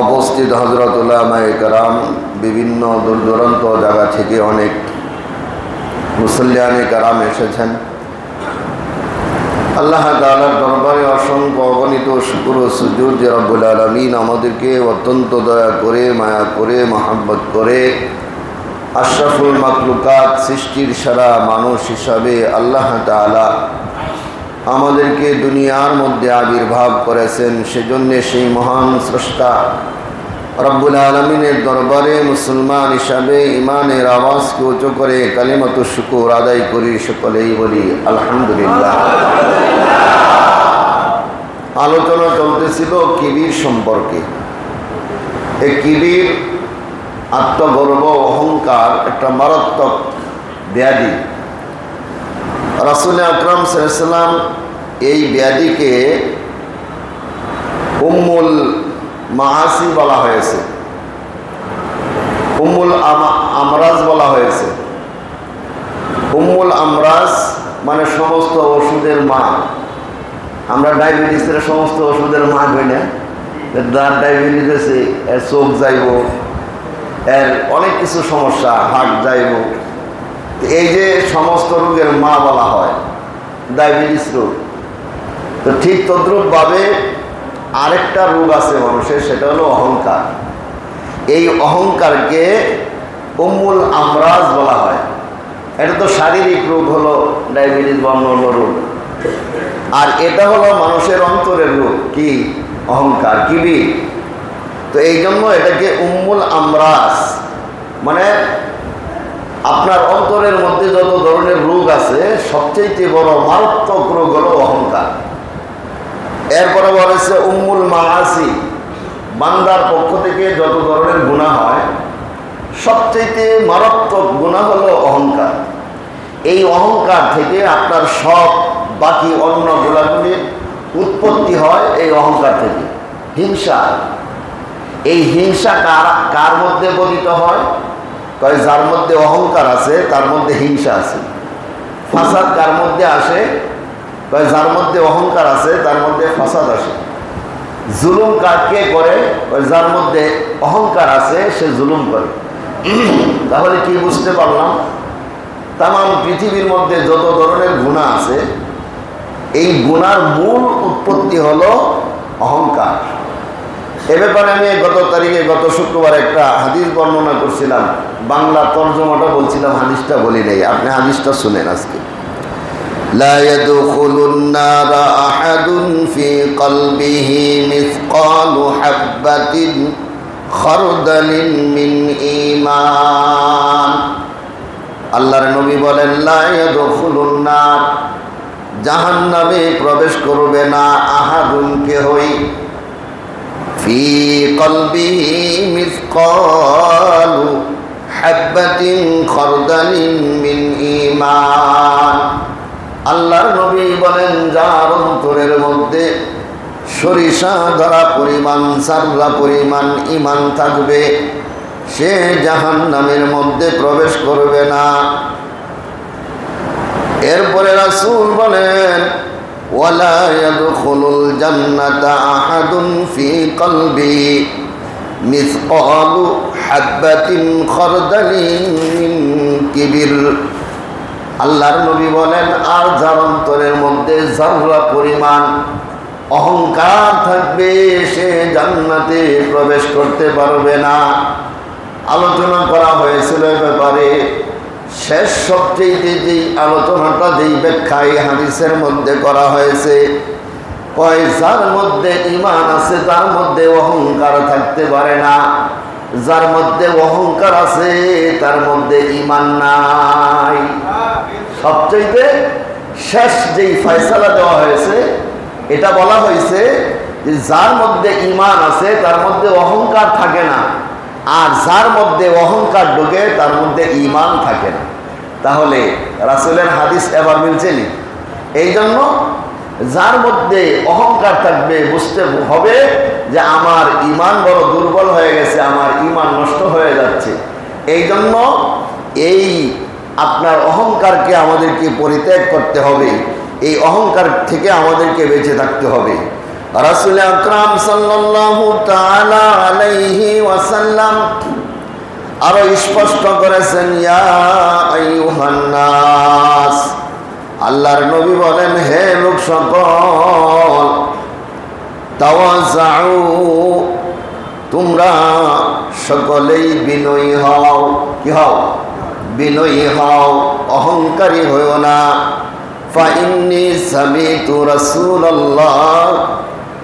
উপস্থিত হযরত উলামায়ে কেরাম, বিভিন্ন দূর দূরান্ত জায়গা থেকে অনেক মুসল্লিয়ানে কেরাম এসেছেন। আল্লাহ তাআলার দরবারে অসংখ্য অগণিত শুকর ও সুজুদ যে রব্বুল আলামিন আমাদেরকে অত্যন্ত দয়া করে, মায়া করে, মহব্বত করে আশরাফুল মাখলুকাত সৃষ্টির সারা মানুষ হিসাবে আল্লাহ তাআলা আমাদেরকে দুনিয়ার মধ্যে আবির্ভাব করেছেন। সেজন্য সেই মহান স্রষ্টা রব্বুল আলামিনের দরবারে মুসলমান হিসাবে ইমানের আওয়াজকে উঁচু করে কালিমাতু শুকর আদায় করি, সকলেই বলি আলহামদুলিল্লাহ। আলোচনা চলতেছিল কিবির সম্পর্কে। এই কিবির, আত্মগর্ব, অহংকার একটা মারাত্মক ব্যাধি। রাসূল আকরাম সাল্লাল্লাহু আলাইহি ওয়াসাল্লাম এই ব্যাধিকে উম্মুল মাআসি বলা হয়েছে, উম্মুল আমরাজ বলা হয়েছে। উম্মুল আমরাজ মানে সমস্ত ওষুধের মা। আমরা ডায়াবেটিসের সমস্ত ওষুধের মা হই না? যার ডায়াবেটিস আছে এর চোখ যাইব, এর অনেক কিছু সমস্যা, হার্ট যাইব। এই যে সমস্ত রোগের মা বলা হয় ডায়াবেটিস রোগ। তো ঠিক তদ্রূপভাবে আরেকটা রোগ আছে মানুষের, সেটা হলো অহংকার। এই অহংকারকে উম্মুল আমরাজ বলা হয়। এটা তো শারীরিক রোগ হলো ডায়াবেটিস বা অন্য রোগ, আর এটা হলো মানুষের অন্তরের রোগ, কি অহংকার, কিবির। তো এই জন্য এটাকে উম্মুল আমরাজ, মানে আপনার অন্তরের মধ্যে যত ধরনের রোগ আছে সবচেয়ে বড় মারাত্মক রোগ হলো অহংকার। এরপরে বলেছে উম্মুল মাআসি, বান্দার পক্ষ থেকে যত ধরনের গুনাহ হয় সবচেয়ে মারাত্মক গুনাহ হলো অহংকার। এই অহংকার থেকে আপনার সব বাকি অন্য গুণাগুলির উৎপত্তি হয় এই অহংকার থেকে। হিংসা, এই হিংসা কার মধ্যে গঠিত হয়? কয় যার মধ্যে অহংকার আছে তার মধ্যে হিংসা আছে। ফাসাদ কার মধ্যে আসে? কয় যার মধ্যে অহংকার আছে তার মধ্যে ফাসাদ আসে। জুলুম কে করে? কয় যার মধ্যে অহংকার আছে সে জুলুম করে। তাহলে কি বুঝতে পারলাম? তাম পৃথিবীর মধ্যে যত ধরনের গুনাহ আছে এই গুনার মূল উৎপত্তি হলো অহংকার। এ ব্যাপারে আমি গত শুক্রবার একটা হাদিস বর্ণনা করছিলাম, বাংলা তর্জমাটা বলছিলাম, হাদিসটা বলি নাই। আপনি হাদিসটা শুনেন আজকে। লা ইয়াদখুলুন নারা আহাদুন ফি কলবিহি মিসকালু হাববাতিন খারদালিন মিন ঈমান। আল্লাহর নবী বলেন, লা ইয়াদখুলুন নার, জাহান্নামে প্রবেশ করবে না আহাদুন, কেহই, ফি কলবিহি মিসকালু হাববাতিন খারদালিন মিন ঈমান। আল্লাহর নবী বলেন, যার অন্তরের মধ্যে সরিষা ধরা পরিমাণ, সাররা পরিমাণ ঈমান থাকবে সে জাহান্নামের মধ্যে প্রবেশ করবে না। এরপরে রাসূল বলেন, ওয়ালা ইয়াদখুলুল জান্নাতা আহাদুন ফি কলবি মিসকালু হাববাতিন খারদালিন মিন কিবির। আল্লাহর নবী বলেন, আর যার অন্তরের মধ্যে যাররা পরিমাণ অহংকার থাকবে সে জান্নাতে প্রবেশ করতে পারবে না। আলোচনা করা হয়েছিল এ ব্যাপারে। শেষ সবচেয়ে যেই আলোচনাটা, যেই ব্যাখ্যা এই হাদিসের মধ্যে করা হয়েছে, কয় যার মধ্যে ঈমান আছে তার মধ্যে অহংকার থাকতে পারে না, যার মধ্যে অহংকার আছে তার মধ্যে ঈমান নাই। সবচেয়ে শেষ যেই ফয়সালা দেওয়া হয়েছে এটা বলা হয়েছে যে যার মধ্যে ঈমান আছে তার মধ্যে অহংকার থাকে না, আর যার মধ্যে অহংকার ঢোকে তার মধ্যে ঈমান থাকে না। তাহলে রাসূলের হাদিস এবার মিলছেনি। এই জন্য যার মধ্যে অহংকার থাকবে বুঝতে হবে যে আমার ঈমান বড় দুর্বল হয়ে গেছে, আমার ঈমান নষ্ট হয়ে যাচ্ছে। এই জন্য এই আপনার অহংকারকে আমাদেরকে পরিত্যাগ করতে হবে, এই অহংকার থেকে আমাদেরকে বেঁচে থাকতে হবে। রাসূল আকরাম সাল্লাল্লাহু তাআলা আলাইহি ওয়াসাল্লাম আরো স্পষ্ট করেছেন, ইয়া আইয়ুহান নাস, আল্লাহর নবী বলেন, হে লোক সকল, তাওয়াজ্জাউ, তোমরা সকলেই বিনয়ী হও। কি হও? বিনয়ী হও, অহংকারী হইও না। ফাইন্নী সামিতু রাসূলুল্লাহ,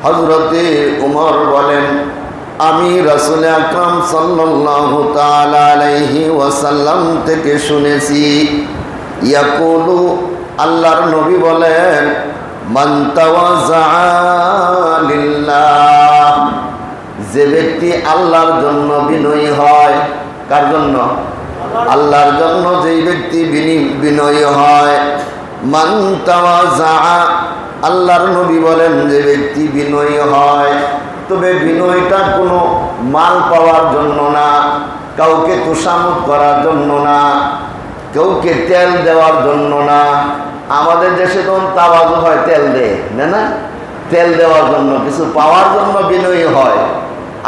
হযরতে উমর বলেন, আমি রাসূল আকরাম সাল্লাল্লাহু তাআলা আলাইহি ওয়াসাল্লাম থেকে শুনেছি, ইয়াকুলু, আল্লাহর নবী বলেন, মান তাওয়াজ্জা লিল্লাহ, যে ব্যক্তি আল্লাহর জন্য বিনয়ী হয়। কার জন্য? আল্লাহর জন্য যেই ব্যক্তি বিনয়ী হয়। মান তাওয়াজ্জা, আল্লাহর নবী বলেন, যে ব্যক্তি বিনয়ী হয়, তবে বিনয়টা কোনো মাল পাওয়ার জন্য না, কাউকে তোষামত করার জন্য না, কাউকে তেল দেওয়ার জন্য না। আমাদের দেশে তখন তাওয়াজু হয়, তেল দেয় না, তেল দেওয়ার জন্য, কিছু পাওয়ার জন্য বিনয়ী হয়।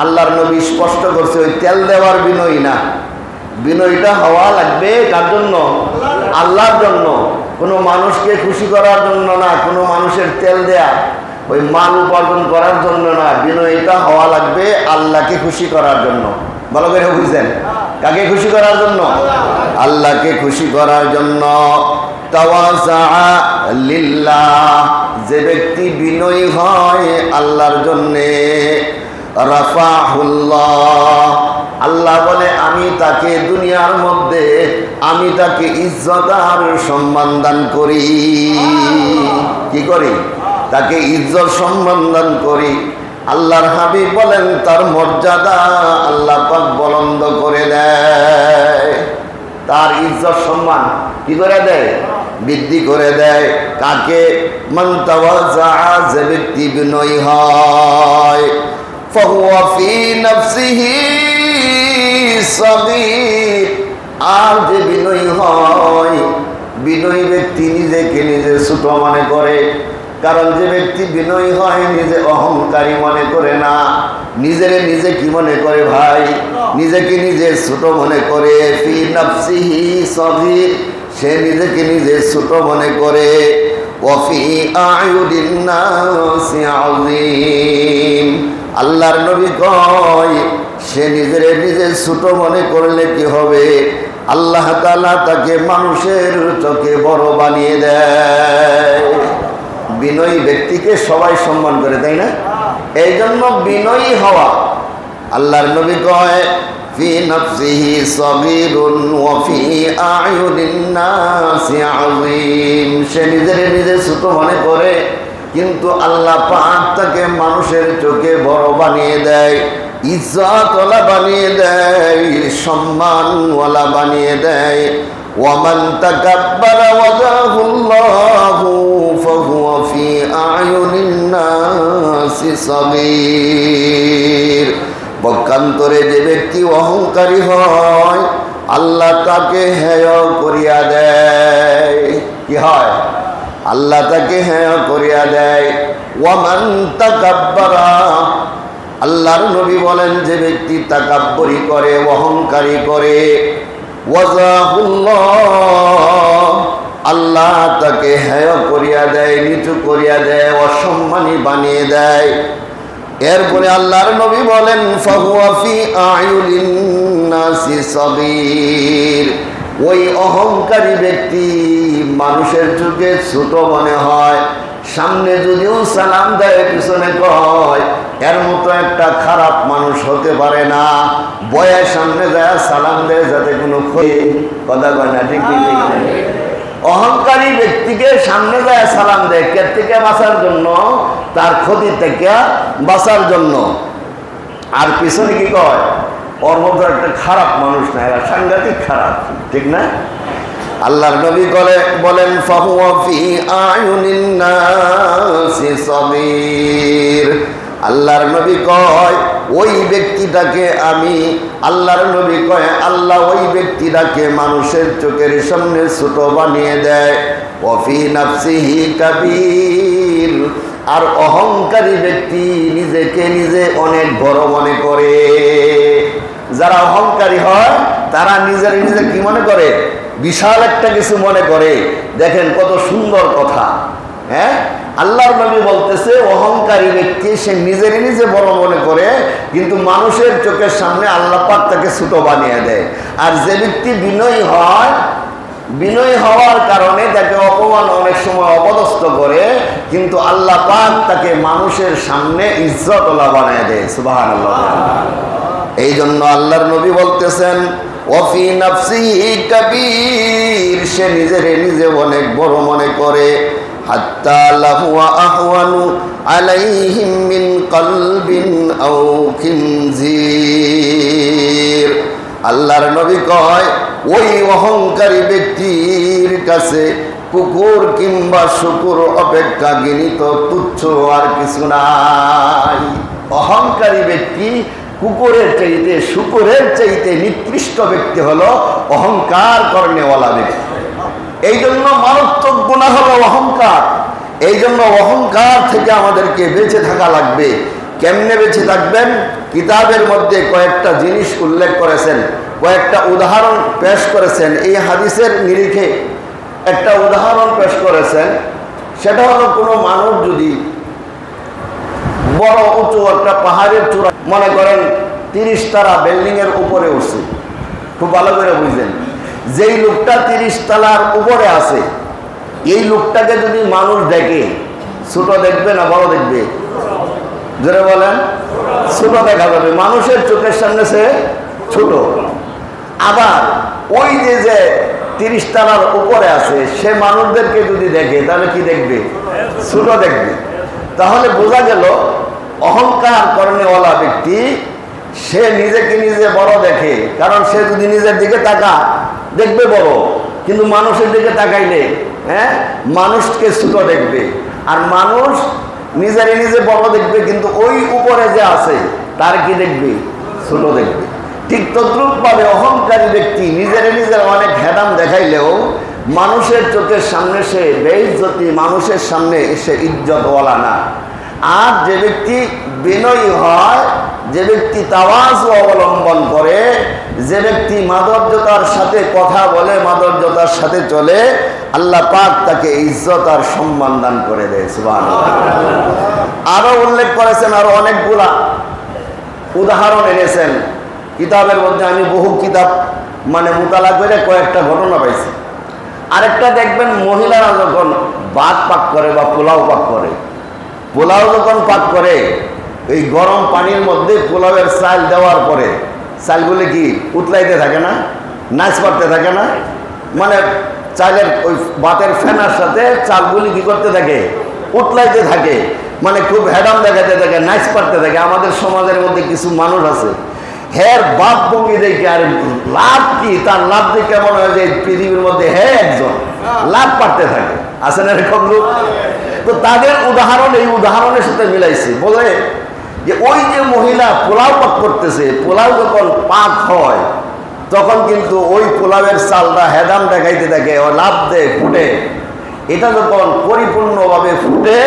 আল্লাহর নবী স্পষ্ট করছে, ওই তেল দেওয়ার বিনয়ী না। বিনয়ীটা হওয়া লাগবে কার জন্য? আল্লাহর জন্য, কোনো মানুষকে খুশি করার জন্য না, কোনো মানুষের তেল দেয়া, ওই মাল উপার্জন করার জন্য না। বিনয়ীটা হওয়া লাগবে আল্লাহকে খুশি করার জন্য। ভালো করে বুঝছেন? কাকে খুশি করার জন্য? আল্লাহকে খুশি করার জন্য। তাওয়াজ্জা লিল্লাহ, যে ব্যক্তি বিনয়ী হয় আল্লাহর জন্যে, রাফাহুল্লাহ, আল্লাহ বলে, আমি তাকে দুনিয়ার মধ্যে আমি তাকে ইজ্জত আর সম্মান দান করি। কি করি? তাকে ইজ্জত সম্মান দান করি। আল্লাহর হাবিব বলেন, তার মর্যাদা আল্লাহ পাক বুলন্দ করে দেয়, তার ইজ্জত সম্মান কি করে দেয়? বৃদ্ধি করে দেয়। কাকে? মান তাওয়াজ্জা, যে ব্যক্তি বিনয়ী হয়। ফাহুয়া ফি নাফসিহি সাগীর, আর যে বিনয়ী হয়, বিনয়ী ব্যক্তি নিজেকে নিজে ছোট মনে করে। কারণ যে ব্যক্তি বিনয়ী হয় নিজে অহংকারী মনে করে না, নিজেরে নিজে কি মনে করে ভাই? নিজেকে নিজে ছোট মনে করে। ফি নাফসিহি সাগীর, সে নিজেকে নিজে ছোট মনে করে। ওয়া ফি আ'য়ুনিন নাসি আযীম, আল্লাহর নবী কয়, সে নিজেরে নিজে ছোট মনে করলে কি হবে? আল্লাহ তাআলা তাকে মানুষের চোখে বড় বানিয়ে দেয়। বিনয়ী ব্যক্তিকে সবাই সম্মান করে, তাই না? এই জন্য বিনয়ী হওয়া। আল্লাহর নবী কয়, ফি নাফসিহি সাগীরুন ওয়া ফি আ'য়ুনিন নাসি আযীম, সে নিজেরে নিজে ছোট মনে করে, কিন্তু আল্লাহ পাক তাকে মানুষের চোখে বড় বানিয়ে দেয়, ইজ্জতওয়ালা বানিয়ে দেয়, সম্মানওয়ালা বানিয়ে দেয়। ওয়ামান তাকাব্বারা ওয়াজাহুল্লাহু ফাহুয়া ফি আ'য়ুনিন নাসি সাগীর, পক্ষান্তরে যে ব্যক্তি অহংকারী হয় আল্লাহ তাকে হেয় করিয়া দেয়। কি হয়? আল্লাহ তাকে হেয় করিয়া দেয়। ওয়ামান তাকাব্বারা, আল্লাহর নবী বলেন, যে ব্যক্তি তাকাব্বুরি করে, অহংকারী করে, ওয়াজাহুল্লাহ, আল্লাহ তাকে হেয় করিয়া দেয়, নিচু করিয়া দেয়, অসম্মানী বানিয়ে দেয়। এরপরে আল্লাহর নবী বলেন, ফাহুয়া ফি আ'য়ুনিন নাসি সাগীর, ওই অহংকারী ব্যক্তি মানুষের চোখে ছোট মনে হয়। সামনে যদিও সালাম দেয়, পিছনে কয়, এর মতো একটা খারাপ মানুষ হতে পারে না। বয়ের সামনে যায় সালাম দেয়, যাতে কোনো ক্ষতি, কথা কয় না, ঠিক ঠিক। অহংকারী ব্যক্তিকে সামনে যায় সালাম দেয়, কে থেকে বাঁচার জন্য? তার ক্ষতি থেকে বাঁচার জন্য। আর পিছনে কি কয়? ওর মতো একটা খারাপ মানুষ না, এরা সাংঘাতিক খারাপ, ঠিক না? আল্লাহর নবী বলেন, ফাহুয়া ফি আ'য়ুনিন নাসি সাগীর, আল্লাহর নবী কয়, ওই ব্যক্তিটাকে আমি, আল্লাহর নবী কয়, আল্লাহ ওই ব্যক্তিটাকে মানুষের চোখের সামনে ছোট বানিয়ে দেয়। ওয়া ফি নাফসিহি কাবীর, আর অহংকারী ব্যক্তি নিজেকে নিজে অনেক বড় মনে করে। যারা অহংকারী হয় তারা নিজের নিজে কি মনে করে, বিশাল একটা কিছু মনে করে। দেখেন কত সুন্দর কথা। হ্যাঁ, আল্লাহর নবী বলতেছে অহংকারী ব্যক্তি সে নিজের নিজে বড় মনে করে, কিন্তু মানুষের চোখের সামনে আল্লাহ পাক তাকে ছোট বানিয়ে দেয়। আর যে ব্যক্তি বিনয়ী হয়, বিনয়ী হওয়ার কারণে তাকে অপমান অনেক সময় অপদস্থ করে, কিন্তু আল্লাহ পাক তাকে মানুষের সামনে ইজ্জতওয়ালা বানিয়ে দেয়। সুবহানাল্লাহ। এই জন্য আল্লাহর নবী বলতেছেন ওয়াফি নাফসিহি কাবীর, সে নিজের নিজে অনেক বড় মনে করে। হাত্তা লাহু আহওয়ানু আলাইহিম মিন কলবিন আও খিনজির। আল্লাহর নবী কয় ওই অহংকারী ব্যক্তির কাছে কুকুর কিংবা শুকুর অপেক্ষা ঘৃণিত তুচ্ছ আর কিছু নাই। অহংকারী ব্যক্তি কুকুরের চাইতে, শুকুরের চাইতে নিকৃষ্ট ব্যক্তি হলো অহংকার করনেওয়ালা ব্যক্তি। এই জন্য মারাত্মক গুনাহ হলো অহংকার। এই জন্য অহংকার থেকে আমাদেরকে বেঁচে থাকা লাগবে। কেমনে বেঁচে থাকবেন? কিতাবের মধ্যে কয়েকটা জিনিস উল্লেখ করেছেন, কয়েকটা উদাহরণ পেশ করেছেন। এই হাদিসের নিরিখে একটা উদাহরণ পেশ করেছেন। সেটা হলো কোনো মানুষ যদি বড় উঁচু একটা পাহাড়ের চূড়া, মনে করেন 30 তলা বিল্ডিং এর উপরে উঠছে, খুব ভালো করে বুঝলেন, যেই লোকটা 30 তলার উপরে আছে, এই লোকটাকে যদি মানুষ দেখে, ছোট দেখবে না বড় দেখবে? জোরে বলেন। ছোট দেখা যাবে, মানুষের চোখের সামনে সে ছোট। আবার ওই যে 30 তলার উপরে আছে সে মানুষদেরকে যদি দেখে তাহলে কি দেখবে? ছোট দেখবে। তাহলে বোঝা গেল অহংকার করনেওয়ালা ব্যক্তি সে নিজেকে নিজে বড় দেখে, কারণ সে যদি নিজের দিকে তাকা দেখবে বড়, কিন্তু মানুষের দিকে তাকাইলে মানুষকে ছোট দেখবে। আর মানুষ নিজের নিজে বড় দেখবে, কিন্তু ওই উপরে যে আছে তার কি দেখবে? ছোট দেখবে। ঠিক তদ্রূপভাবে অহংকারী ব্যক্তি নিজের নিজের অনেক হেদাম দেখাইলেও মানুষের চোখের সামনে সে বেইজ্জতি, মানুষের সামনে সে ইজ্জতওয়ালা না। আর যে ব্যক্তি বিনয়ী হয়, যে ব্যক্তি তাওয়াজু অবলম্বন করে, যে ব্যক্তি মাধুর্যতার সাথে কথা বলে, মাধুর্যতার সাথে চলে, আল্লাহ পাক তাকে ইজ্জত আর সম্মান দান করে দেয়। সুবহানাল্লাহ। আরো উল্লেখ করেছেন, আরো অনেকগুলা উদাহরণ এনেছেন কিতাবের মধ্যে। আমি বহু কিতাব মুতালা করে কয়েকটা ঘটনা পাইছি। আরেকটা দেখবেন, মহিলারা যখন ভাত পাক করে বা পোলাও পাক করে, পোলাও যখন পাক করে এই গরম পানির মধ্যে পোলাওয়ের চাল দেওয়ার পরে চালগুলি কি উতলাইতে থাকে না, নাচ পাড়তে থাকে না? চালের ওই ভাতের ফেনার সাথে চালগুলি কি করতে থাকে? উতলাইতে থাকে। খুব হেডাম দেখাতে থাকে, নাচ পাড়তে থাকে। আমাদের সমাজের মধ্যে কিছু মানুষ আছে, হের বাপ ভঙ্গি দেখে আর লাভ কি, তার লাভ দিয়ে কেমন হয় যে পৃথিবীর মধ্যে একজন লাভ পাড়তে থাকে। আছে না এরকম লোক? তো তাদের উদাহরণ এই উদাহরণের সাথে মিলাইছে, বলে যে ওই যে মহিলা পোলাও পাক করতেছে, পোলাও যখন পাক হয় তখন কিন্তু ওই পোলাওয়ের চালটা হেদাম দেখাইতে থাকে, লাভ দেয়, ফুটে। এটা যখন পরিপূর্ণভাবে ফুটে,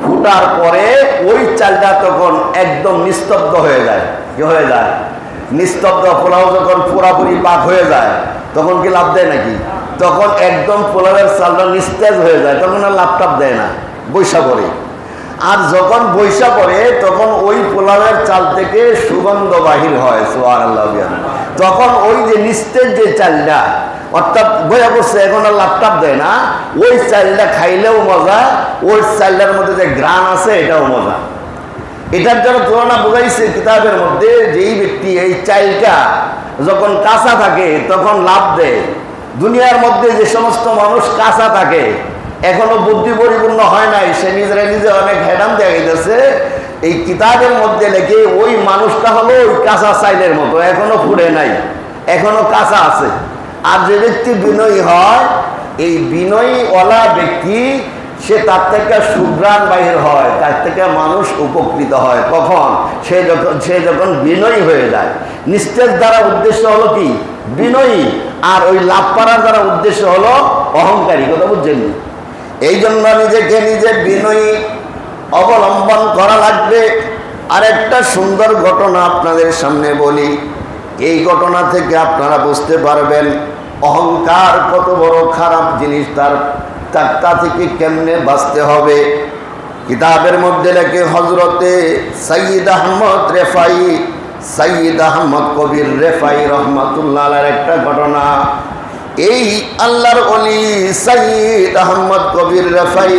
ফুটার পরে ওই চালটা তখন একদম নিস্তব্ধ হয়ে যায়। কি হয়ে যায়? নিস্তব্ধ। পোলাও যখন পুরাপুরি পাক হয়ে যায় তখন কি লাভ দেয় নাকি? তখন একদম পোলাওয়ের চালটা নিস্তেজ হয়ে যায়, তখন আর লাভ টাপ দেয় না, বৈশা পড়ে। আর যখন বৈশা পড়ে তখন ওই পোলাওয়ের চাল থেকে সুগন্ধ বাহির হয়। সুবহানাল্লাহ। তখন ওই যে নিস্তেজ যে চালটা, অর্থাৎ বইয়া পড়ছে, এখন আর লাভ টাপ দেয় না, ওই চালটা খাইলেও মজা, ওই চালটার মধ্যে যে গ্রান আছে এটাও মজা। এটার জন্য তুলনা বোঝাইছে কিতাবের মধ্যে, যেই ব্যক্তি এই চালটা যখন কাঁচা থাকে তখন লাভ দেয়। দুনিয়ার মধ্যে যে সমস্ত মানুষ কাঁচা থাকে, এখনো বুদ্ধি পরিপূর্ণ হয় নাই, সে নিজেরা নিজে অনেক হেডাম দেখাইতেছে, এই কিতাবের মধ্যে লেখে ওই মানুষটা হলো ওই কাঁচা চাইলের মতো, এখনো ফুটে নাই, এখনো কাঁচা আছে। আর যে ব্যক্তি বিনয়ী হয়, এই বিনয়ীওয়ালা ব্যক্তি সে তার থেকে সুঘ্রাণ বাহির হয়, তার থেকে মানুষ উপকৃত হয়। কখন? সে যখন বিনয়ী হয়ে যায়। নিস্তেজ দ্বারা উদ্দেশ্য হলো কি? বিনয়ী। আর ওই লাভ পাড়ার দ্বারা উদ্দেশ্য হলো অহংকারী। কথা বুঝছেন? এই জন্য নিজেকে নিজে বিনয়ী অবলম্বন করা লাগবে। আরেকটা সুন্দর ঘটনা আপনাদের সামনে বলি। এই ঘটনা থেকে আপনারা বুঝতে পারবেন অহংকার কত বড় খারাপ জিনিস, তা থেকে কেমনে বাঁচতে হবে। কিতাবের মধ্যে লেখে হযরতে সাইয়্যিদ আহমদ রেফাই, সাইয়্যিদ আহমদ কবির রেফাই রহমাতুল্লাহ আলাইহির একটা ঘটনা। এই আল্লাহর ওলি সাইয়্যিদ আহমদ কবির রেফাই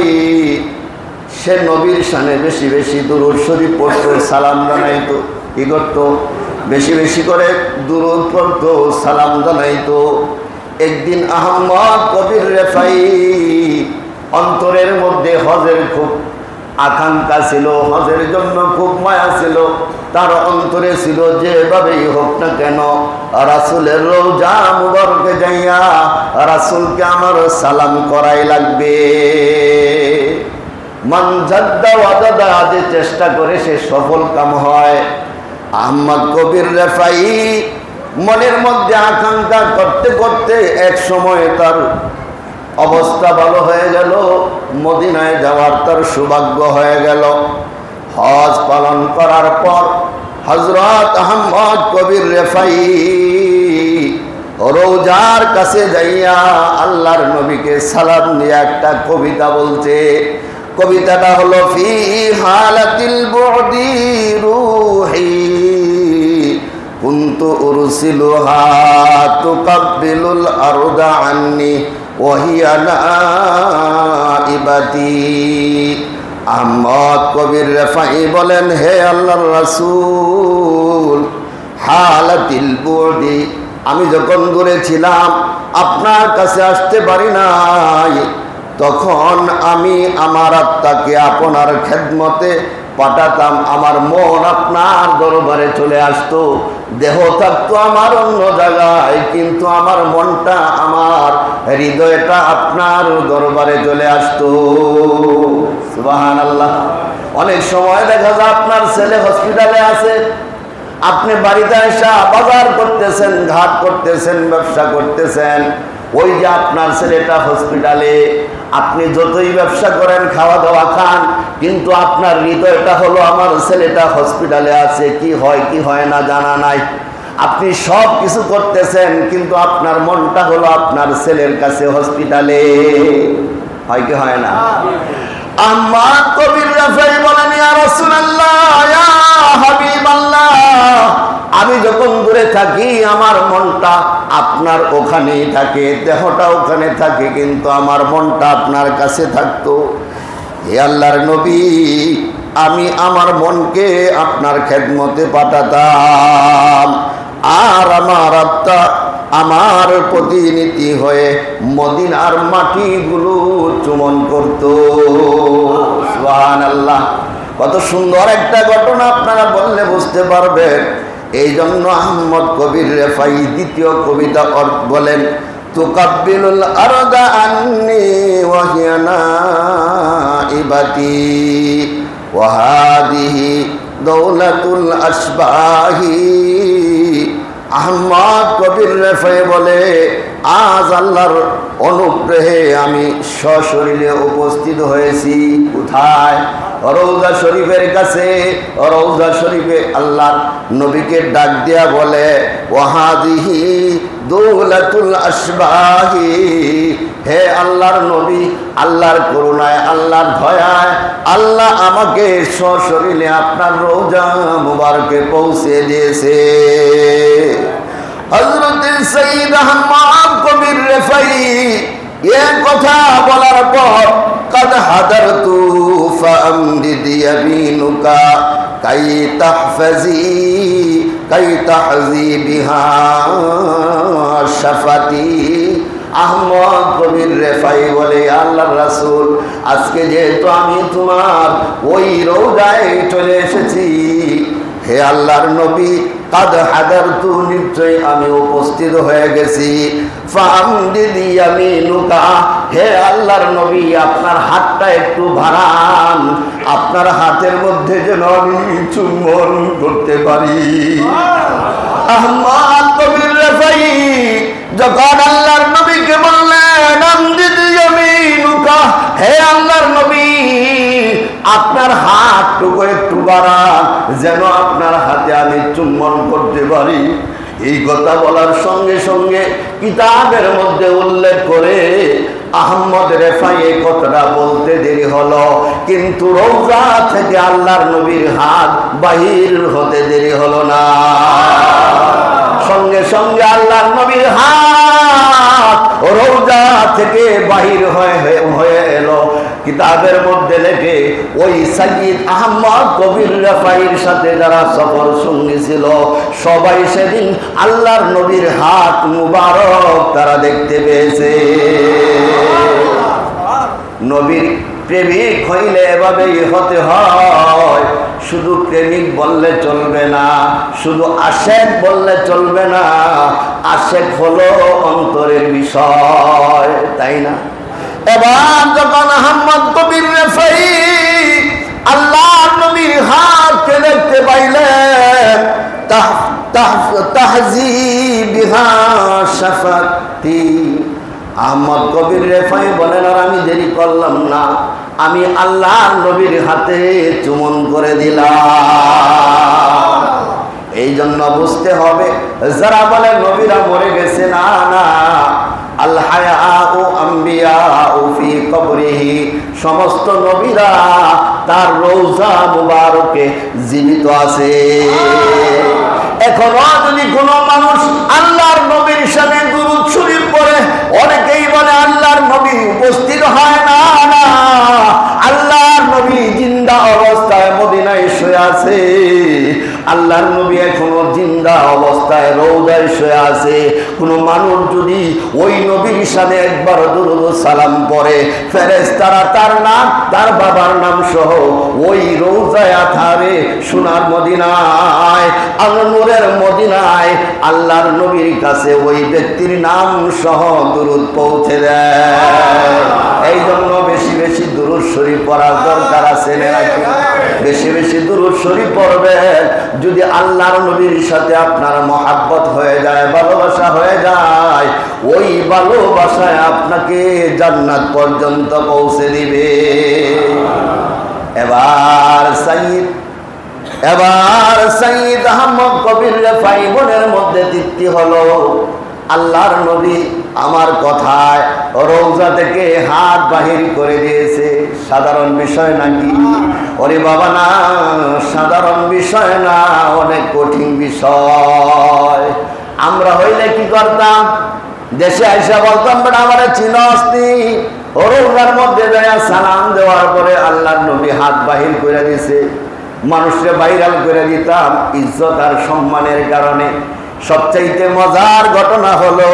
সে নবীর শানে বেশি বেশি দুরূদ শরীফ পড়তো, সালাম জানাইতো। কি করতো? বেশি বেশি করে দুরূদ পড়তো, সালাম জানাইতো। একদিন আহমদ কবির রেফাই অন্তরের মধ্যে হজের খুব আকাঙ্ক্ষা ছিল, হজের জন্য খুব মায়া ছিল। তার অন্তরে ছিল যেভাবেই হোক না কেন রাসূলের রওজা মুবারকে যাইয়া রাসূলকে আমার সালাম করাই লাগবে। মান জাদ্দা ওয়াজাদা, যে চেষ্টা করে সে সফল কাম হয়। আহমদ কবির রেফাই মনের মধ্যে আকাঙ্ক্ষা করতে করতে এক সময় তার অবস্থা ভালো হয়ে গেল, মদিনায় যাওয়ার তার সৌভাগ্য হয়ে গেল। হজ পালন করার পর হযরত আহমদ কবির রেফাই রওজার কাছে যাইয়া আল্লাহর নবীকে সালাম দিয়ে একটা কবিতা বলছে। কবিতাটা হলো ফি হালাতিল বুদি রূহি কুনতু উরসিলুহা তুকাব্বিলুল আরদা আন্নি ওয়া হিয়া নাইবাতি। আহমদ কবির রেফাই বলেন, হে আল্লাহর রাসূল, হালাতিল বুদি, আমি যখন দূরে ছিলাম আপনার কাছে আসতে পারি নাই, তখন আমি আমার আত্মাকে আপনার খেদমতে পাঠাতাম। আমার মন আপনার দরবারে চলে আসতো, দেহ থাকতো আমার অন্য জায়গায়, কিন্তু আমার মনটা, আমার হৃদয়টা আপনার দরবারে চলে আসতো। সুবহানাল্লাহ। অনেক সময় দেখা যায় আপনার ছেলে হসপিটালে আছে, আপনি বাড়িতে এসে বাজার করতেছেন, ঘাট করতেছেন, ব্যবসা করতেছেন, ওই যে আপনার ছেলেটা হসপিটালে। আপনি যতই ব্যবসা করেন, খাওয়া দাওয়া খান, কিন্তু আপনার হৃদয়টা হলো আমার ছেলেটা হসপিটালে আছে, কি হয় কি হয় না জানা নাই। আপনি সব কিছু করতেছেন, কিন্তু আপনার মনটা হলো আপনার ছেলের কাছে হসপিটালে। হয় কি হয় না? আহমদ কবির রেফাই বলেন, ইয়া রাসূলুল্লাহ, ইয়া হাবিবাল্লাহ, আমি যখন দূরে থাকি আমার মনটা আপনার ওখানেই থাকে, দেহটা ওখানে থাকে, কিন্তু আমার মনটা আপনার কাছে থাকতো। হে আল্লাহর নবী, আমি আমার মনকে আপনার খেদমতে পাঠাতাম, আর আমার আত্মা আমার প্রতিনিধি হয়ে মদিনার মাটিগুলো চুমন করত। সুবহানাল্লাহ। কত সুন্দর একটা ঘটনা, আপনারা বললে বুঝতে পারবেন। এই জন্য আহমদ কবির রেফাই দ্বিতীয় কবিতা বলেন, তুকাব্বিলুল আরদা আন্নি ওয়া হিয়া নাইবাতি ওয়া হাদিহি দৌলাতুল আশবাহি। আহমদ কবির রেফাই বলে, আজ আল্লাহর অনুগ্রহে আমি সশরীরে উপস্থিত হয়েছি। কোথায়? রওজা শরীফের কাছে। রওজা শরীফে আল্লাহর নবীকে ডাক দিয়া বলে, ওয়াহাদিহি দৌলাতুল আশবাহি, হে আল্লাহর নবী, আল্লাহর করুণায়, আল্লাহর দয়ায় আল্লাহ আমাকে সশরীরে আপনার রওজা মুবারকে পৌঁছে দিয়েছে। হযরত সাইয়্যিদ আহমদ কবির রেফাই এ কথা বলার পর, কাদ হাদারতু ফামদিদ ইয়ামিনুকা কাই তাহজি বিহা শাফাতি। আহমদ কবির রেফাই বলে, আল্লাহর রাসূল, আজকে যেহেতু আমি তোমার ওই রওজায় চলে এসেছি, হে আল্লাহর নবী, কাদ হাদারতু, নিশ্চয় আমি উপস্থিত হয়ে গেছি। ফামদিদ ইয়ামিনুকা, হে আল্লাহর নবী, আপনার হাতটা একটু বাড়ান, আপনার হাতের মধ্যে যেন আমি চুম্বন করতে পারি। আহমদ কবির রেফাই যখন আল্লাহর নবীকে বললেন, আমদিদ ইয়ামিনুকা, হে আল্লাহর নবী, আপনার হাতটুকু একটু বাড়ান, যেন আপনার হাতে আমি চুম্বন করতে পারি। এই কথা বলার সঙ্গে সঙ্গে কিতাবের মধ্যে উল্লেখ করে আহমদ রেফাই এই কথাটা বলতে দেরি হলো, কিন্তু রওজা থেকে আল্লাহর নবীর হাত বাহির হতে দেরি হলো না। সঙ্গে সঙ্গে আল্লাহর নবীর হাত রওজা থেকে বাহির হয়ে এলো। কিতাবের মধ্যে লেখে ওই সাইয়্যিদ আহমদ কবির রেফাইর সাথে যারা সফর সঙ্গী ছিল সবাই সেদিন আল্লাহর নবীর হাত মুবারক তারা দেখতে পেয়েছে। নবীর প্রেমিক হইলে এভাবেই হতে হয়। শুধু প্রেমিক বললে চলবে না, শুধু আশেক বললে চলবে না। আশেক হলো অন্তরের বিষয়, তাই না? এবার যখন আহমদ কবির রেফাই আল্লাহর নবীর হাতকে দেখতে পাইলেন, তাহজি বিহা শাফাতি, আহমদ কবির রেফাই বলেন, আর আমি দেরি করলাম না, আমি আল্লাহর নবীর হাতে চুমন করে দিলাম। এই জন্য বুঝতে হবে, যারা বলে নবীরা মরে গেছে, না না, আল হায়াউ আম্বিয়াউ ফি কবরিহি, সমস্ত নবীরা তার রওজা মুবারকে জীবিত আছে। এখনো যদি কোনো মানুষ আল্লাহর নবীর সাথে দুরূদ শরীফ পড়ে, অনেকেই বলে আল্লাহর নবী উপস্থিত হয় না, না, আল্লাহর নবী জিন্দা অবস্থায় মদিনায় শুয়ে আছে। আল্লাহর নবী এখনো জিন্দা অবস্থায় রওজায় শুয়ে আছে। কোনো মানুষ যদি ওই নবীর সাথে একবার দুরূদ সালাম পড়ে, ফেরেশতারা তার নাম, তার বাবার নাম সহ ওই রওজায় আথারে সোনার মদিনায়, আননুরের মদিনায় আল্লাহর নবীর কাছে ওই ব্যক্তির নাম সহ দুরূদ পৌঁছে দেয়। এই জন্য বেশি বেশি দুরূদ শরীফ পড়ার দরকার আছে। বেশি বেশি দুরূদ শরীফ পড়বেন। যদি আল্লাহর নবীর সাথে আপনার মহাব্বত হয়ে যায়, ভালোবাসা হয়ে যায়, ওই ভালোবাসায় আপনাকে জান্নাত পর্যন্ত পৌঁছে দিবে। এবার সাইয়্যিদ আহমদ কবির রেফাই মনের মধ্যে তৃপ্তি হলো, আল্লাহর নবী আমার কথায় রওজা থেকে হাত বাহির করে দিয়েছে। সাধারণ বিষয় নাকি? ওরে বাবা না, সাধারণ বিষয় না, অনেক কঠিন বিষয়। আমরা হইলে কি করতাম? দেশে আইসা বলতাম, বেটা আমার চিনস্তি, রওজার মধ্যে যায় সালাম দেওয়ার পরে আল্লাহর নবী হাত বাহির করে দিয়েছে, মানুষকে ভাইরাল করে দিতাম ইজ্জত আর সম্মানের কারণে। সবচাইতে মজার ঘটনা হলো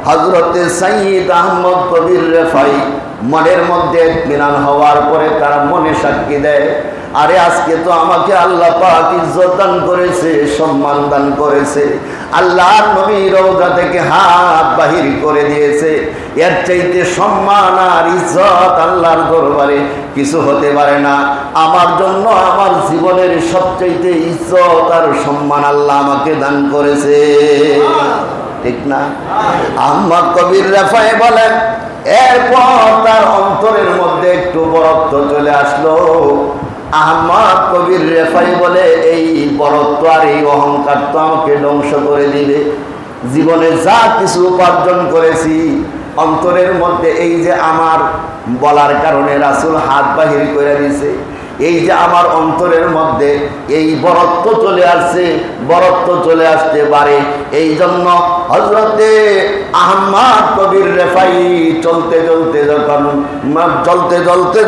হযরতে সাইয়্যিদ আহমদ কবির রেফাই মনের মধ্যে ইতমিনান হওয়ার পরে তারা মনে সাক্ষী দেয়, আরে আজকে তো আমাকে আল্লাহ পাক ইজ্জত দান করেছে, সম্মান দান করেছে, আল্লাহর নবী রওজা থেকে হাত বাহির করে দিয়েছে। এর চাইতে সম্মান আর ইজ্জত আল্লাহর দরবারে কিছু হতে পারে না। আমার জন্য আমার জীবনের সবচাইতে ইজ্জত আর সম্মান আল্লাহ আমাকে দান করেছে, ঠিক না? আহমদ কবির রেফাই বলেন, এরপর তার অন্তরের মধ্যে একটু বরত্ব চলে আসলো। আহমদ কবির রেফাই বলে, এই বরত্ব আর এই অহংকার তো আমাকে ধ্বংস করে দিবে। জীবনে যা কিছু উপার্জন করেছি, অন্তরের মধ্যে এই যে আমার বলার কারণে রাসূল হাত বাহির করে দিয়েছে, এই যে আমার অন্তরের মধ্যে এই বরত্ব চলে আসছে, বরত্ব চলে আসতে পারে। এই জন্য হযরতে আহমদ কবির রেফাই চলতে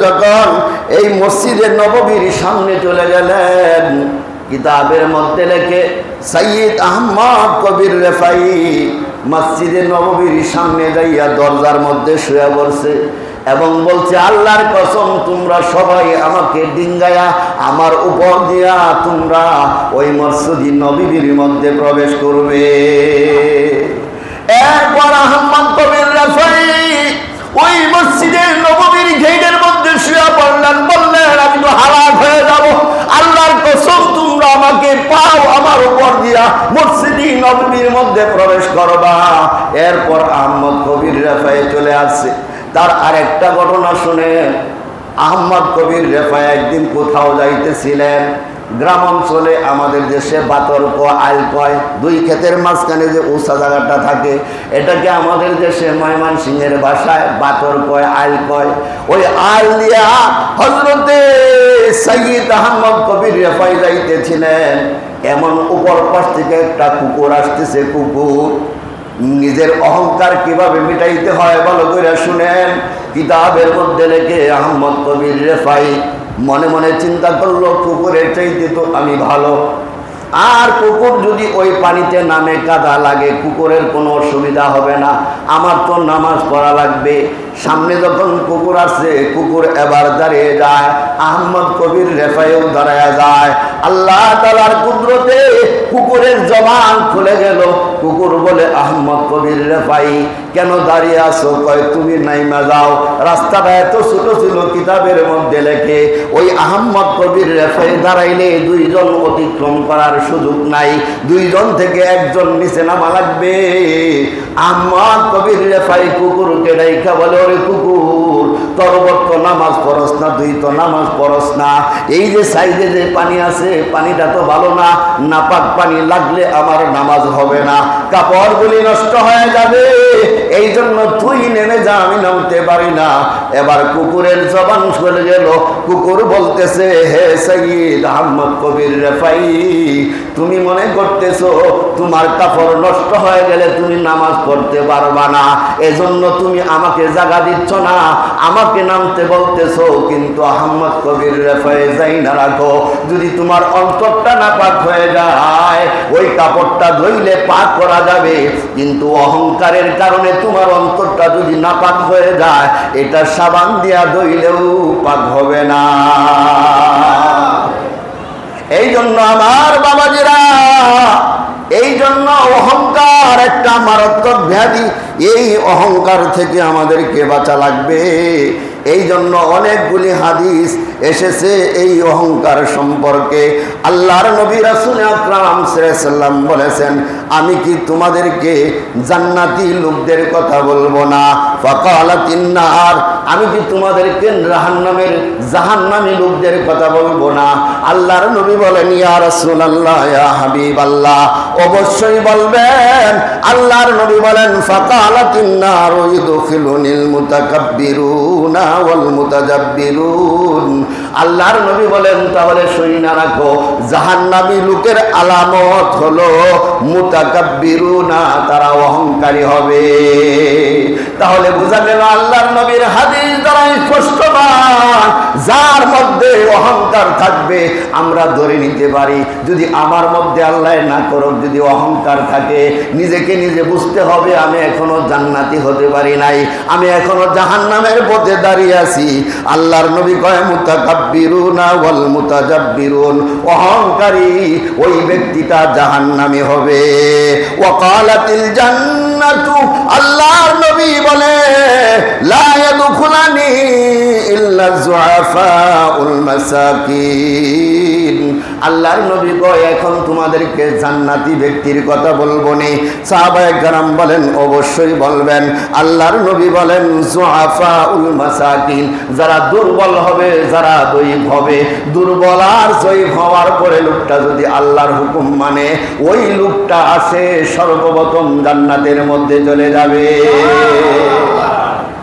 যখন এই মসজিদে নববীর সামনে চলে গেলেন, কিতাবের মধ্যে লেখে সাইয়্যিদ আহমদ কবির রেফাই মসজিদে নববীর সামনে যাইয়া দরজার মধ্যে শুয়ে পড়ছে এবং বলছে, আল্লাহর কসম, তোমরা সবাই আমাকে ডিঙ্গায়া আমার উপর দিয়া তোমরা ওই মসজিদে নববীর মধ্যে প্রবেশ করবে। এরপর আহমদ কবির রেফাই ওই মসজিদে নববীর গেটের মধ্যে শুয়ে পড়লেন, বললেন, আমি তো হালাক হয়ে যাব, আল্লাহর কসম তোমরা আমাকে পাও আমার উপর দিয়া মসজিদে নববীর মধ্যে প্রবেশ করবা। এরপর আহমদ কবির রেফাই চলে আসছে। তার আরেকটা ঘটনা শুনে, আহমদ কবির রেফাই একদিন কোথাও যাইতেছিলেন, গ্রাম অঞ্চলে আমাদের দেশে বাতর কয়, আইল কয়, দুই ক্ষেতের মাঝখানে যে উঁচা জায়গাটা থাকে এটাকে আমাদের দেশে ময়মনসিংহের ভাষায় বাতর কয়, আইল কয়। ওই আইল দিয়া হযরতে সৈয়দ আহমদ কবির রেফাই যাইতেছিলেন, এমন উপর পাশ থেকে একটা কুকুর আসতেছে। কুকুর নিজের অহংকার কিভাবে মিটাইতে হয় ভালো করে শুনেন। কিতাবের মধ্যে লেখে আহমদ কবির রেফাই মনে মনে চিন্তা করলো, কুকুরের চাইতে তো আমি ভালো। আর কুকুর যদি ওই পানিতে নামে কাদা লাগে কুকুরের কোনো অসুবিধা হবে না, আমার তো নামাজ পড়া লাগবে। সামনে যখন কুকুর আসছে, কুকুর এবার দাঁড়িয়ে যায়, আহমদ কবির রেফাইও দাঁড়ায় যায়। আল্লাহ তাআলার কুদরতে কুকুরের জবান খুলে গেল। কুকুর বলে, আহমদ কবির রেফাই কেন দাঁড়িয়ে আছো? কয়, তুমি নাইমা যাও, রাস্তাটা এত ছোট ছিল। কিতাবের মধ্যে লেখে ওই আহমদ কবির রেফাই দাঁড়াইলে দুইজন অতিক্রম করার সুযোগ নাই, দুইজন থেকে একজন নিচে নামা লাগবে। আহমদ কবির রেফাই কুকুরকে ডাইকা বলে, ওরে কুকুর, তোর তো নামাজ পড়স না, তুই তো নামাজ পড়স না। এই যে সাইডে যে পানি আছে পানিটা তো ভালো না, নাপাক পানি লাগলে আমার নামাজ হবে না, কাপড়গুলি নষ্ট হয়ে যাবে, এই জন্য তুই নেমে যা, আমি নামতে পারি না। এবার কুকুরের জবান চলে গেল। কুকুর বলতেছে, হে সৈয়দ আহমদ কবির রেফাই, তুমি মনে করতেছো তোমার কাপড় নষ্ট হয়ে গেলে তুমি নামাজ পড়তে পারবা না, এজন্য তুমি আমাকে জায়গা দিচ্ছ না, আমাকে নামতে বলতেছো। কিন্তু আহমদ কবির রেফাই যাই না রাখো, যদি তোমার অন্তরটা না পাক হয়ে যায় ওই কাপড়টা ধুইলে পাক করা যাবে, কিন্তু অহংকারের কারণে তোমার অন্তরটা যদি না পাক হয়ে যায় এটা সাবান দিয়া ধুইলেও পাক হবে না। এই জন্য আমার বাবাজিরা, এই জন্য অহংকার একটা মারাত্মক ব্যাধি, এই অহংকার থেকে আমাদেরকে বাঁচা লাগবে। এই জন্য অনেকগুলি হাদিস এসেছে এই অহংকার সম্পর্কে। আল্লাহর নবী রাসূল আকরাম সাল্লাল্লাহু আলাইহি ওয়াসাল্লাম বলেছেন, আমি কি তোমাদেরকে জান্নাতি লোকদের কথা বলবো না? ফাকালাতিন নার, আমি কি তোমাদেরকে জাহান্নামী লোকদের কথা বলবো না? আল্লাহর নবী বলেন, ইয়া রাসূলুল্লাহ, ইয়া হাবিবাল্লাহ, অবশ্যই বলবেন। আল্লাহর নবী বলেন, ফাকালাতিন নার ইদখিলুনিল মুতাকাব্বিরুনা ওয়াল মুতাজাব্বিরুন। আল্লাহর নবী বলেন, তাহলে শুনে না রাখো, জাহান্নামী লোকের আলামত হলো মুতাকাব্বিরুনা, তারা অহংকারী হবে। তাহলে বোঝা গেল আল্লাহর নবীর হাদিস দ্বারা স্পষ্টবান, যার মধ্যে অহংকার থাকবে আমরা ধরে নিতে পারি। যদি আমার মধ্যে আল্লাহ না করুক যদি অহংকার থাকে, নিজেকে নিজে বুঝতে হবে আমি এখনো জান্নাতি হতে পারি নাই, আমি এখনো জাহান্নামের পথে দাঁড়িয়ে আছি। আল্লাহর নবী কয়, মুতাকাব্বিরুনা ওয়াল মুতাজাব্বিরুন, অহংকারী ওই ব্যক্তিটা জাহান্নামী হবে। ওয়াকালাতিল জান্নাতু, আল্লাহর নবী বলে, লা ইয়াদখুলানি ইল্লা যুআফাউল মাসাকিন। আল্লাহর নবী কয়, এখন তোমাদেরকে জান্নাতি ব্যক্তির কথা বলবো নি? সাহাবায়ে কেরাম বলেন, অবশ্যই বলবেন। আল্লাহর নবী বলেন, যুআফাউল মাসাকিন, যারা দুর্বল হবে, যারা দয়ীফ হবে। দুর্বল আর জয়ীফ হওয়ার পরে লোকটা যদি আল্লাহর হুকুম মানে, ওই লোকটা আসে সর্বপ্রথম জান্নাতের মধ্যে চলে যাবে।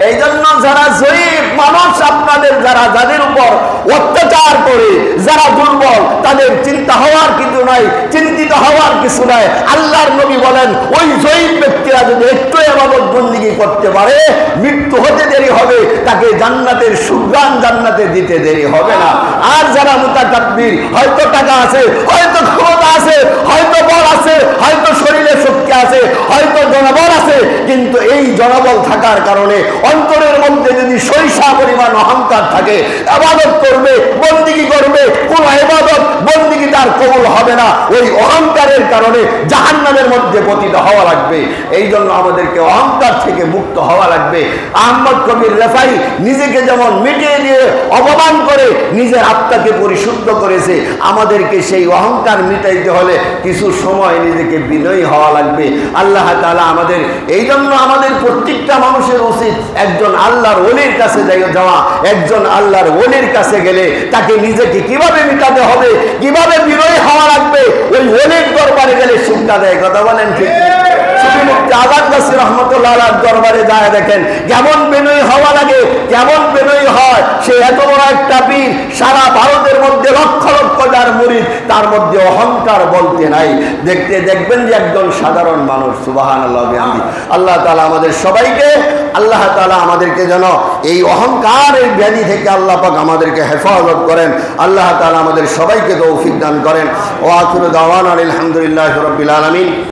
এই জন্য যারা জয়ীফ মানুষ, আপনাদের যাদের উপর অত্যাচার করে, যারা দুর্বল, তাদের চিন্তা হওয়ার কিছু নাই, চিন্তিত হওয়ার কিছু নাই। আল্লাহর নবী বলেন, ওই জয়ীফ ব্যক্তিরা যদি একটু ইবাদত বন্দেগী করতে পারে, মৃত্যু হতে দেরি হবে, তাকে জান্নাতের সুগ্রাণ জান্নাতে দিতে দেরি হবে না। আর যারা মুতাকাব্বির, হয়তো টাকা আছে, হয়তো ক্ষমতা আছে, হয়তো বল আছে, হয়তো শরীরে শক্তি আছে, হয়তো জনবল আছে, কিন্তু এই জনবল থাকার কারণে অন্তরের মধ্যে যদি সরিষা পরিমাণ অহংকার থাকে, ইবাদত করবে, বন্দেগী করবে, কোন ইবাদত বন্দেগী তার কবুল হবে না। ওই অহংকারের কারণে জাহান্নামের মধ্যে পতিত হওয়া লাগবে। এই জন্য আমাদেরকে অহংকার থেকে মুক্ত হওয়া লাগবে। আহমদ কবির রেফাই নিজেকে যেমন মিটিয়ে দিয়ে অপমান করে নিজের আত্মাকে পরিশুদ্ধ করেছে, আমাদেরকে সেই অহংকার মিটাইতে হলে কিছু সময় নিজেকে বিনয়ী হওয়া লাগবে। আল্লাহ তাআলা আমাদের, এই জন্য আমাদের প্রত্যেকটা মানুষের উচিত একজন আল্লাহর ওলির কাছে যাওয়া। একজন আল্লাহর ওলির কাছে গেলে তাকে নিজেকে কিভাবে মিটাতে হবে, কিভাবে বিনয়ী হওয়া লাগবে, ওই ওলির দরবারে গেলে শিক্ষা দেয়। কথা বলেন ঠিক? দরবারে যায় দেখেন কেমন বিনয়ী হওয়া লাগে, কেমন বিনয়ী হয়। সে এত বড় একটা পীর, সারা ভারতের মধ্যে লক্ষ লক্ষ যার মুরিদ, তার মধ্যে অহংকার বলতে নাই। দেখতে দেখবেন যে একজন সাধারণ মানুষ। সুবহানাল্লাহ বিহামদি। আল্লাহ তাআলা আমাদের সবাইকে, আল্লাহ তাআলা আমাদেরকে যেন এই অহংকারের ব্যাধি থেকে আল্লাহ পাক আমাদেরকে হেফাজত করেন। আল্লাহ তাআলা আমাদের সবাইকে তৌফিক দান করেন। ওয়া আখিরু দাওয়ানা আলহামদুলিল্লাহি রাব্বিল আলামিন।